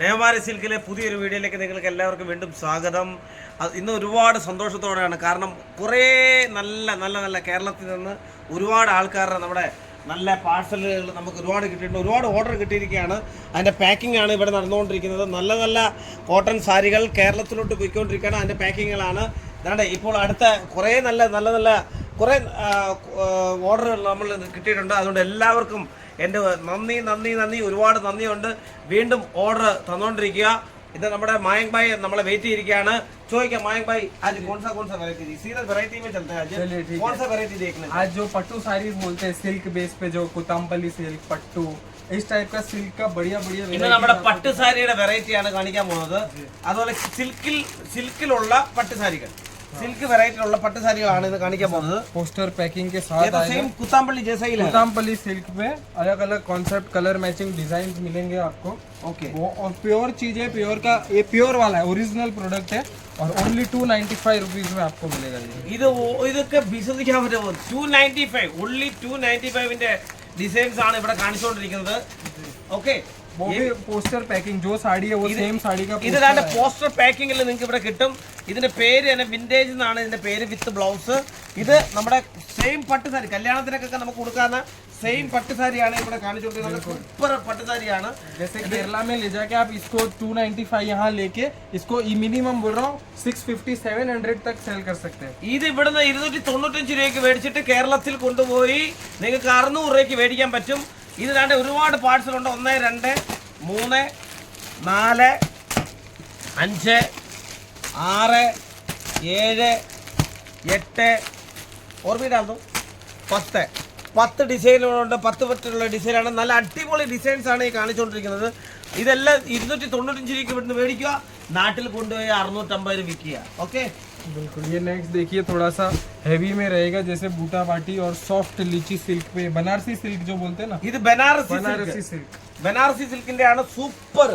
നേമാരി സിൽക്കിലെ പുതിയൊരു വീഡിയോയിലേക്ക് നിങ്ങൾക്ക് എല്ലാവർക്കും വീണ്ടും സ്വാഗതം. ഇന്ന് ഒരുപാട് സന്തോഷത്തോടെയാണ്, കാരണം കുറേ നല്ല നല്ല നല്ല കേരളത്തിൽ നിന്ന് ഒരുപാട് ആൾക്കാരുടെ നമ്മുടെ നല്ല പാഴ്സലുകൾ നമുക്ക് ഒരുപാട് കിട്ടിയിട്ടുണ്ട്. ഒരുപാട് ഓർഡർ കിട്ടിയിരിക്കുകയാണ്. അതിൻ്റെ പാക്കിംഗ് ആണ് ഇവിടെ നടന്നുകൊണ്ടിരിക്കുന്നത്. നല്ല നല്ല കോട്ടൺ സാരികൾ കേരളത്തിലോട്ട് പോയിക്കൊണ്ടിരിക്കുകയാണ്. അതിൻ്റെ പാക്കിങ്ങുകളാണ് അതാണ്ട് ഇപ്പോൾ അടുത്ത കുറേ നല്ല നല്ല നല്ല കുറേ ഓർഡറുകൾ നമ്മൾ കിട്ടിയിട്ടുണ്ട്. അതുകൊണ്ട് എല്ലാവർക്കും എൻ്റെ നന്ദി നന്ദി നന്ദി ഒരുപാട് നന്ദിയുണ്ട്. വീണ്ടും ഓർഡർ തന്നുകൊണ്ടിരിക്കുക. ഇത് നമ്മുടെ മായങ്ക് ഭാई നമ്മളെ വെയിറ്റ് ചെയ്തിരിക്കുകയാണ്. ചോദിക്കാം मायंक भाई, आज कौन सा वैरायटी सीरियल वैरायटी में चलता है? आज कौन सा वैरायटी देखना है? आज जो पट्टू साड़ीज बोलते हैं सिल्क बेस पे, जो कुताम्पली सिल्क पट्टू इस टाइप का सिल्क का बढ़िया बढ़िया ഇന്ന് നമ്മുടെ പട്ട് സാരിയുടെ വെറൈറ്റിയാണ് കാണിക്കാൻ പോകുന്നത്. അതുപോലെ സിൽക്കിലുള്ള പട്ട് സാരികൾ, सिल्क वैरायटी उल्ला पट्टू साड़ी ആണ് ഇത് കാണിക്കാൻ പോകുന്നത്. पोस्टर पैकिंग के साथ ये तो सेम कुताम्पली जैसा ही है. कुताम्पली सिल्क में अलग अलग कॉन्सेप्ट, कलर मैचिंग डिजाइन मिलेंगे आपको. ओके, वो और प्योर चीज है. प्योर का ये प्योर वाला है, ओरिजिनल प्रोडक्ट है और ओनली 295 रुपीज में आपको मिलेगा. ഇത് ഇതൊക്കെ വിശ്വസിക്കാൻ പറ്റുമോ? 295 ഓൺലി 295 ന്റെ ഡിസൈൻസ് ആണ് ഇവിടെ കാണിച്ചുകൊണ്ടിരിക്കുന്നത്. ഓക്കെ, वो भी पोस्टर पैकिंग जो साड़ी है वो सेम साड़ी का ഇത് ദാണ്ട പോസ്റ്റർ പാക്കിംഗിൽ നിങ്ങൾക്ക് ഇവിടെ കിട്ടും. ഇതിന്റെ പേര് തന്നെ വിന്റേജ് എന്നാണ് ഇതിന്റെ പേര്, വിത്ത് ബ്ലൗസ്. ഇത് നമ്മുടെ സെയിം പട്ട് സാരി, കല്യാണത്തിനൊക്കെ നമുക്ക് കൊടുക്കാവുന്ന സെയിം പട്ട് സാരിയാണ് ഇവിടെ കാണിച്ചുകൊണ്ടിരിക്കുന്നത്. സൂപ്പർ പട്ട് സാരിയാണ്. जैसे केरला में ले जाके आप इसको 295 यहाँ लेके इसको मिनिमम बोल रहा हूँ 650-700 तक सेल कर सकते हैं. ഇത് ഇവിടുന്ന് 295 രൂപയ്ക്ക് മേടിച്ചിട്ട് കേരളത്തിൽ കൊണ്ടുപോയി നിങ്ങൾക്ക് 600 രൂപയ്ക്ക് മേടിക്കാൻ പറ്റും. ഇത് ദാണ്ട ഒരുപാട് പാർട്സൽ ഉണ്ട്. 1 2 3 4 5 6 7 8 और भी डाल दो 10 ഡിസൈനുകളുണ്ട്. 10 പറ്റുള്ള ഡിസൈനാണ്. നല്ല അടിപൊളി ഡിസൈൻസ് ആണ് ഈ കാണിച്ചുകൊണ്ടിരിക്കുന്നത്. ഇതെല്ലാം 295 രൂപയ്ക്ക് ഇവിടുന്ന് മേടിക്കുക, നാട്ടിൽ കൊണ്ടുപോയി 650 വിൽക്കുക. ഓക്കെ, बिल्कुल. ये नेक्स्ट देखिए थोड़ा सा हेवी में रहेगा, जैसे बूटा पाटी और सॉफ्ट लीची सिल्क पे, बनारसी सिल्क जो बोलते हैं ना, ഇത് ബനാറസി सिल्क. ബനാറസി സിൽക്കിന്റെ ആണ്. സൂപ്പർ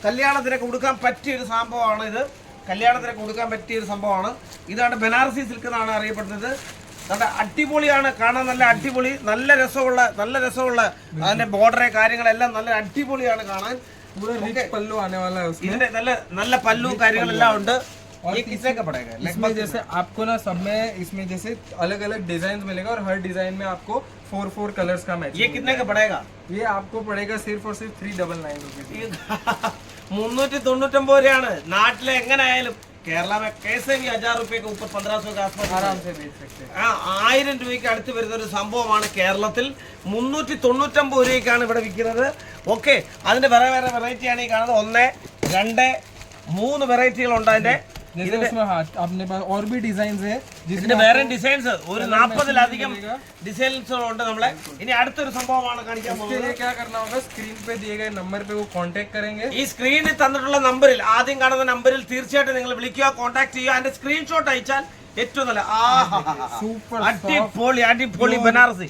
കല്യാണത്തിനൊക്കെ കൊടുക്കാൻ പറ്റിയ ഒരു സംഭവമാണ് ഇത്. കല്യാണത്തിനൊക്കെ കൊടുക്കാൻ പറ്റിയ ഒരു സംഭവമാണ്. ഇതാണ് ബനാറസി സിൽക്ക് എന്നാണ് അറിയപ്പെടുന്നത്. നല്ല അടിപൊളിയാണ് കാണാൻ, നല്ല അടിപൊളി, നല്ല രസമുള്ള അതിന്റെ ബോർഡറെ കാര്യങ്ങളെല്ലാം നല്ല അടിപൊളിയാണ് കാണാൻ. पल्लू आने वाला है उसमें. ഇതിന്റെ നല്ല നല്ല പല്ലും കാര്യങ്ങളെല്ലാം ഉണ്ട്. और ये कितने का पड़ेगा? इसमें जैसे आपको ना सब में इसमें जैसे अलग अलग डिजाइन मिलेगा और हर डिजाइन में आपको 4 कलर्स का मैच. ये कितने का पड़ेगा? ये आपको पड़ेगा सिर्फ और सिर्फ 399 रुपीज. 399 രൂപയാണ്. നാട്ടിലെ എങ്ങനെ ആയാലും കേരള में कैसे भी 1000 रुपए के ऊपर 1500 के आसपास आराम से बेच सकते हैं. 1000 രൂപയ്ക്ക് അടുത്ത് വരുന്ന ഒരു സംഭവമാണ് കേരളത്തിൽ. 399 രൂപയ്ക്കാണ് ഇവിടെ വിൽക്കുന്നത്. ഓക്കെ, അതിന്റെ വേറെ വേറെ വെറൈറ്റിയാണ് ഈ കാണുന്നത്. 1 2 3 വെറൈറ്റികളുണ്ട്. അതിന്റെ जैसे उसमें अपने पास और भी डिजाइन है ഇതിന്റെ വേറെ ഡിസൈൻസ് ഒരു 40-ലധികം ഡിസൈൻസ് ഉണ്ട് നമ്മളെ. ഇനി അടുത്തൊരു സംഭവമാണ് കാണിക്കാൻ उसके പോകുന്നത്. लिए क्या करना होगा, स्क्रीन पे दिए गए नंबर पे वो कांटेक्ट करेंगे. ഈ സ്ക്രീനിൽ തന്നിട്ടുള്ള നമ്പറിൽ, ആദ്യം കാണുന്ന നമ്പറിൽ തീർച്ചയായിട്ടും നിങ്ങൾ വിളിക്കുക, കോൺടാക്ട് ചെയ്യുക. അതിന്റെ സ്ക്രീൻഷോട്ട് അയച്ചാൽ ഏറ്റവും നല്ല Super അടിപൊളി അടിപൊളി ബനാറസി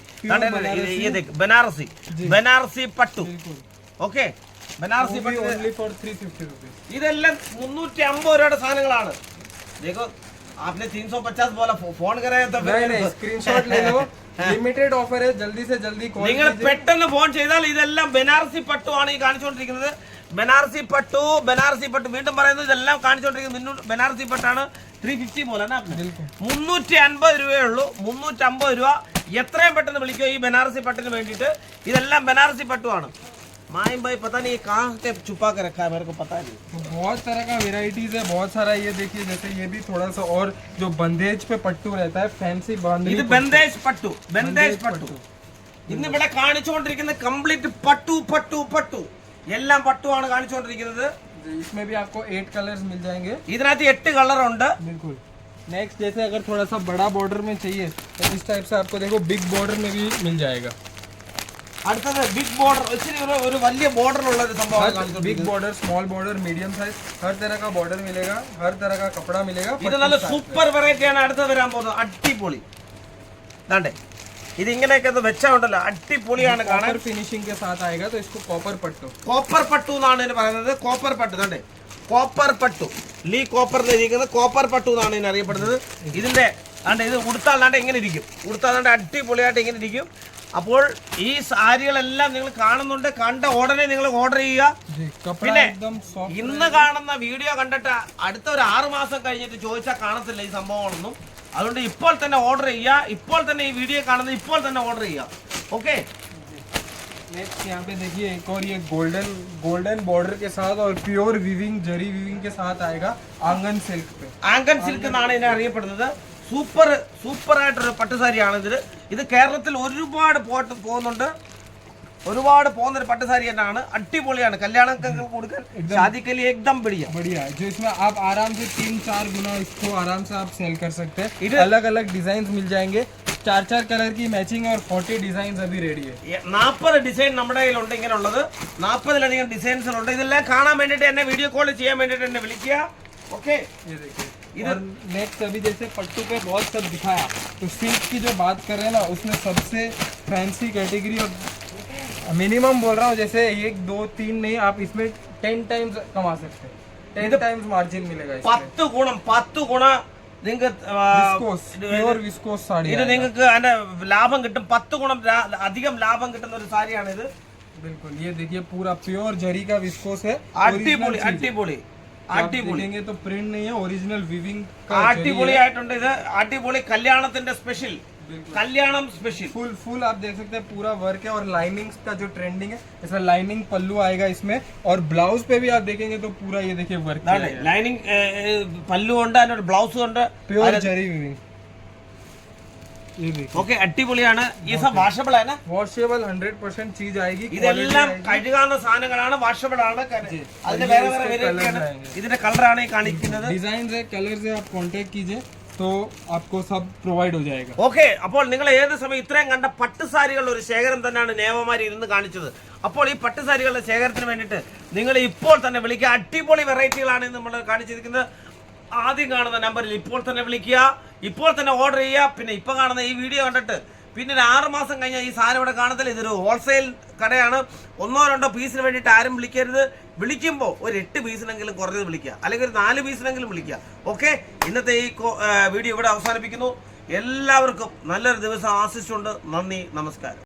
ബനാറസി പട്ടു. ഓക്കെ, ബനാറസി പട്ടു ओनली फॉर 350 रुपीज. ഇതെല്ലാം 350 രൂപയുടെ സാധനങ്ങളാണ്. देखो आपने 350 बोला, फोन कराया तो नहीं स्क्रीनशॉट ले लो. लिमिटेड ऑफर है, जल्दी से जल्दी कॉल നിങ്ങൾ പെട്ടെന്ന് ഫോൺ ചെയ്താൽ ഇതെല്ലാം ബനാറസി പട്ടു ആണ് ഈ കാണിച്ചുകൊണ്ടിരിക്കുന്നത്. ബനാറസി പട്ടു വീണ്ടും പറയുന്നത് ഇതെല്ലാം കാണിച്ചുകൊണ്ടിരിക്കുന്നത് ബനാറസി പട്ടാണ്. 350 പോലെ 350 രൂപയേ ഉള്ളൂ. 350 രൂപ. എത്രയും പെട്ടെന്ന് വിളിക്കുക ഈ ബനാറസി പട്ടിന് വേണ്ടിയിട്ട്. ഇതെല്ലാം ബനാറസി പട്ടുവാണ്. मायंक भाई पता नहीं कहाँ से छुपा के रखा है, मेरे को पता नहीं. तो बहुत तरह का वेराइटीज है, बहुत सारा. ये देखिए जैसे ये भी थोड़ा सा और जो बंदेज पे पट्टू रहता है, फैंसी बांधनी. ഇത് ബന്ദേജ് പട്ടു. ഇന്ന് ഇവിടെ കാണിച്ചുകൊണ്ടിരിക്കുന്നത് കംപ്ലീറ്റ് പട്ടു എല്ലാം പട്ടുവാണ് കാണിച്ചുകൊണ്ടിരിക്കുന്നത്. इसमें भी आपको 8 कलर्स मिल जाएंगे. ഇതിനകത്ത് 8 കളർ ഉണ്ട്. बिल्कुल. नेक्स्ट जैसे अगर थोड़ा सा बड़ा बॉर्डर में चाहिए तो इस टाइप से आपको देखो बिग बॉर्डर में भी मिल जाएगा. അടുത്തത് ബിഗ് ബോർഡർ, ഇച്ചിരി ഒരു വലിയ ബോർഡറുള്ള ഒരു സംഭവം. Big border, small border, medium size, हर तरह का बॉर्डर मिलेगा, हर तरह का कपड़ा मिलेगा. ഇത് നല്ല സൂപ്പർ വെറൈറ്റിയാണ് അടുത്ത് വരാൻ പോകുന്നത്. അടിപൊളി. ദാണ്ടേ ഇത് ഇങ്ങനെയൊക്കെ ഒന്ന് വെച്ചാൽ ഉണ്ടല്ലോ, അടിപൊളിയാണ് കാണാൻ. फिनिशिंग के साथ आएगा तो इसको कॉपर पट्टू. കോപ്പർ പട്ടു എന്നാണ് ഇതിന് പറയുന്നത്. കോപ്പർ പട്ടു ദാണ്ടേ, കോപ്പർ പട്ടു, ലീ കോപ്പർ എന്നിരിക്കുന്നത് കോപ്പർ പട്ടു എന്നാണ് ഇതിന് അറിയപ്പെടുന്നത്. ഇതിന്റെ ഇത് ഉടുത്താൽ ഇങ്ങനെ ഇരിക്കും. ഉടുത്താൽ അടിപൊളിയായിട്ട് ഇങ്ങനെ ഇരിക്കും. അപ്പോൾ ഈ സാരികളെല്ലാം നിങ്ങൾ കാണുന്നുണ്ട്, കണ്ട ഉടനെ നിങ്ങൾ ഓർഡർ ചെയ്യുക. जी कपड़ा പിന്നെ एकदम सॉफ्ट ഇന്ന് കാണുന്ന വീഡിയോ കണ്ടിട്ട് അടുത്ത ഒരു 6 മാസം കഴിഞ്ഞിട്ട് ചോദിച്ചാൽ കാണത്തില്ല ഈ സംഭവങ്ങളൊന്നും. അതുകൊണ്ട് ഇപ്പോൾ തന്നെ ഓർഡർ ചെയ്യുക, ഇപ്പോൾ തന്നെ ഈ വീഡിയോ കാണുന്നത് ഇപ്പോൾ തന്നെ ഓർഡർ ചെയ്യുക. ഓക്കെ, नेक्स्ट यहाँ पे देखिए एक और ये गोल्डन बॉर्डर के साथ और प्योर वीविंग जरी वीविंग के साथ आएगा आंगन सिल्क पे. ആങ്കൻ സിൽക്ക് എന്നാണ് ഇതിനെ അറിയപ്പെടുന്നത്. സൂപ്പർ ആയിട്ടൊരു പട്ടുസാരിയാണ് ഇത്. ഇത് കേരളത്തിൽ ഒരുപാട് പോകുന്നുണ്ട്, ഒരുപാട് പോകുന്നൊരു പട്ടുസാരി തന്നെയാണ്. അടിപൊളിയാണ്, കല്യാണങ്ങൾക്ക് കൊടുക്കാൻ ഷാദിക്കലി एकदम बढ़िया बढ़िया जो इसमें आप आराम से 3-4 गुना इसको आराम से आप सेल कर सकते हैं. अलग अलग डिजाइन मिल जाएंगे, 4 कलर की मैचिंग और 40 डिजाइन अभी रेडी है. 40 ഡിസൈൻ നമ്മുടെ കയ്യിലുണ്ട്. ഇങ്ങനെയുള്ളത് 40-ലധികം ഡിസൈൻസ് ഉണ്ട്. ഇതെല്ലാം കാണാൻ വേണ്ടിയിട്ട് എന്നെ വീഡിയോ കോൾ ചെയ്യാൻ വേണ്ടിയിട്ട് എന്നെ വിളിക്കുക. ഓക്കെ, ये देखिए. और नेक्स्ट अभी जैसे पट्टू पे बहुत सब दिखाया, तो सिल्क की जो बात कर रहे हैं ना, उसमें सबसे फैंसी कैटेगरी और मिनिमम बोल रहा हूँ, जैसे 1, 2, 3 नहीं, आप इसमें 10 टाइम्स कमा सकते हैं. 10 टाइम्स मार्जिन मिलेगा इसमें. 10 ഗുണം നിങ്ങൾക്ക് विस्कोस प्योर विस्कोस साड़ी ഇത് നിങ്ങൾക്ക് അതിന്റെ ലാഭം കിട്ടും. 10 ഗുണം അധികം ലാഭം കിട്ടുന്ന ഒരു സാരിയാണ് ഇത്. बिल्कुल. ये देखिए पूरा प्योर जरी का विस्कोस है. അടിപൊളി അടിപൊളി അടിപൊളി देखेंगे तो प्रिंट नहीं है, ओरिजिनल वीविंग का അടിപൊളി ആയിട്ടുണ്ട് ഇത്. അടിപൊളി കല്യാണത്തിന്റെ സ്പെഷ്യൽ, കല്യാണം സ്പെഷ്യൽ. फुल आप देख सकते हैं पूरा वर्क है. और लाइनिंग्स का जो ट्रेंडिंग है, इसमें लाइनिंग पल्लू आएगा इसमें. और ब्लाउज पे भी आप देखेंगे तो पूरा ये देखिए वर्क ലൈനിങ് പല്ലു ഉണ്ട്, അതിനൊരു ബ്ലൗസ് ഉണ്ട്, प्योर जरी वीविंग. ये देखिए ഓക്കെ, അടിപൊളിയാണ്. ഈ സം വാഷബിൾ ആണ്, वॉशेबल 100% चीज आएगी. ഇതെല്ലാം കഴുകാവുന്ന സാധനങ്ങളാണ്, വാഷബിൾ ആണ്. അതിന്റെ വേറെ വേറെ വെറൈറ്റിയാണ്. ഇതിന്റെ കളറാണ് ഈ കാണിക്കുന്നത്. डिजाइन है, कलर है, आप कांटेक्ट कीजिए तो आपको सब प्रोवाइड हो जाएगा. ഓക്കെ, അപ്പോൾ നിങ്ങൾ ഏത് സമയം ഇത്രയും കണ്ട പട്ടുസാരികളുടെ ഒരു ശേഖരം തന്നെയാണ് നേവമാരി ഇരുന്ന് കാണിച്ചത്. അപ്പോൾ ഈ പട്ടുസാരികളുടെ ശേഖരത്തിന് വേണ്ടിയിട്ട് നിങ്ങൾ ഇപ്പോൾ തന്നെ വിളിക്കുക. അടിപൊളി വെറൈറ്റികളാണ് നമ്മൾ കാണിച്ചിരിക്കുന്നത്. ആദ്യം കാണുന്ന നമ്പറിൽ ഇപ്പോൾ തന്നെ വിളിക്കുക, ഇപ്പോൾ തന്നെ ഓർഡർ ചെയ്യുക. പിന്നെ ഇപ്പം കാണുന്ന ഈ വീഡിയോ കണ്ടിട്ട് പിന്നെ ഒരു 6 മാസം കഴിഞ്ഞാൽ ഈ സാധനം ഇവിടെ കാണത്തില്ല. ഇതൊരു ഹോൾസെയിൽ കടയാണ്. 1-2 പീസിന് വേണ്ടിയിട്ട് ആരും വിളിക്കരുത്. വിളിക്കുമ്പോൾ ഒരു 8 പീസിനെങ്കിലും കുറഞ്ഞത് വിളിക്കുക, അല്ലെങ്കിൽ ഒരു 4 പീസിനെങ്കിലും വിളിക്കുക. ഓക്കെ, ഇന്നത്തെ ഈ വീഡിയോ ഇവിടെ അവസാനിപ്പിക്കുന്നു. എല്ലാവർക്കും നല്ലൊരു ദിവസം ആശംസിച്ചുകൊണ്ട് നന്ദി, നമസ്കാരം.